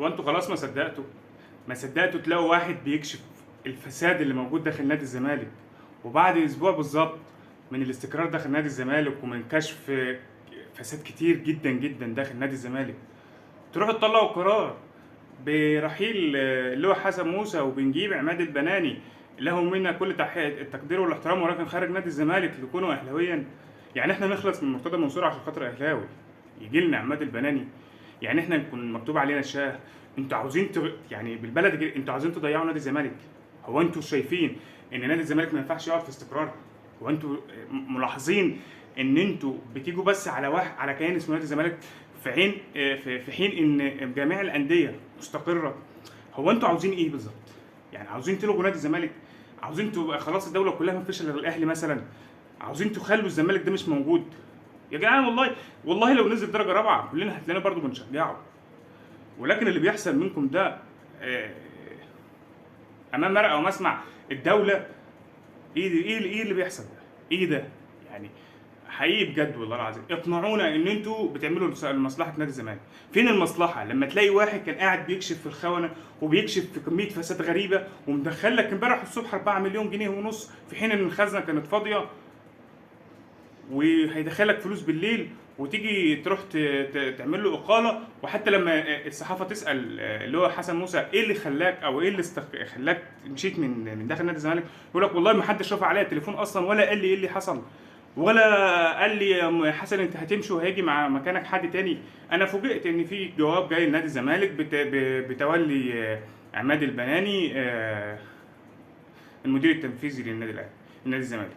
هو انتوا خلاص ما صدقتوا تلاقوا واحد بيكشف الفساد اللي موجود داخل نادي الزمالك، وبعد اسبوع بالظبط من الاستقرار داخل نادي الزمالك ومن كشف فساد كتير جدا جدا داخل نادي الزمالك، تروحوا تطلعوا قرار برحيل اللي هو حسن موسى وبنجيب عماد البناني له منا كل التقدير والاحترام، ولكن خارج نادي الزمالك لكونه اهلاويا. يعني احنا نخلص من مرتضى منصور عشان خاطر اهلاوي يجي لنا عماد البناني؟ يعني احنا نكون مكتوب علينا الشاه؟ انتوا عاوزين يعني بالبلد انتوا عاوزين تضيعوا نادي الزمالك؟ هو انتوا شايفين ان نادي الزمالك ما ينفعش يقعد في استقرار؟ هو انتوا ملاحظين ان انتوا بتيجوا بس على على كيان اسمه نادي الزمالك في حين ان جميع الانديه مستقره؟ هو انتوا عاوزين ايه بالظبط؟ يعني عاوزين تلغوا نادي الزمالك؟ عاوزين تبقى خلاص الدوله كلها ما فيش الا الاهلي مثلا؟ عاوزين تخلوا الزمالك ده مش موجود؟ يا جدعان والله لو نزل درجه رابعه كلنا هتلاقينا برضو بنشجعه. ولكن اللي بيحصل منكم ده امام مرأى ومسمع الدوله. ايه اللي بيحصل ده؟ ايه ده؟ يعني حقيقي بجد والله العظيم اقنعونا ان انتوا بتعملوا لمصلحه نادي الزمالك. فين المصلحه لما تلاقي واحد كان قاعد بيكشف في الخونه وبيكشف في كميه فساد غريبه ومدخل لك امبارح الصبح 4 مليون جنيه ونص في حين ان الخزنه كانت فاضيه، وهيدخلك فلوس بالليل وتيجي تروح تعمل له اقاله؟ وحتى لما الصحافه تسال اللي هو حسن موسى ايه اللي خلاك او ايه اللي خلاك مشيت من داخل نادي الزمالك، يقول لك والله ما حدش رفع عليا التليفون اصلا ولا قال لي ايه اللي حصل، ولا قال لي يا حسن انت هتمشي وهيجي مع مكانك حد تاني. انا فوجئت ان في جواب جاي لنادي الزمالك بتولي عماد البناني المدير التنفيذي للنادي الاهلي نادي الزمالك.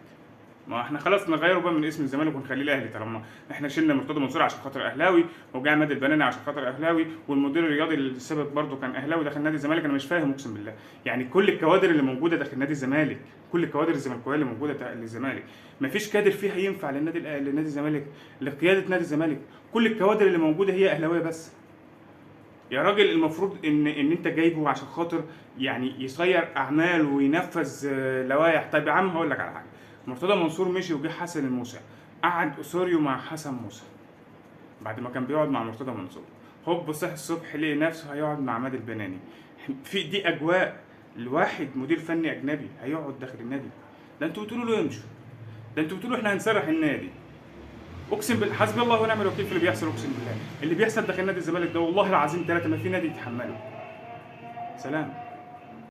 ما احنا خلاص نغيره بقى من اسم الزمالك ونخليه الاهلي، طالما احنا شلنا مرتضى منصور عشان خاطر اهلاوي وجا عماد البناني عشان خاطر اهلاوي، والمدير الرياضي السابق برضه كان اهلاوي داخل نادي الزمالك. انا مش فاهم اقسم بالله. يعني كل الكوادر اللي موجوده داخل نادي الزمالك، كل الكوادر الزملكاويه اللي موجوده للزمالك، مفيش كادر فيها ينفع لنادي الزمالك لقياده نادي الزمالك. كل الكوادر اللي موجوده هي اهلاويه بس. يا راجل المفروض ان انت جايبه عشان خاطر يعني يصير اعمال وينفذ لوائح. طيب يا عم هقول لك على حاجه، مرتضى منصور مشي وجه حسن الموسى، قعد اسوريو مع حسن موسى بعد ما كان بيقعد مع مرتضى منصور، هوب صحي الصبح لقي نفسه هيقعد مع عماد البناني. في دي اجواء الواحد مدير فني اجنبي هيقعد داخل النادي؟ ده انتوا بتقولوا له يمشوا، ده انتوا بتقولوا احنا هنسرح النادي. اقسم بالله حسبي الله ونعم الوكيل في اللي بيحصل. اقسم بالله اللي بيحصل داخل نادي الزمالك ده والله العظيم ثلاثه ما في نادي يتحمله. سلام.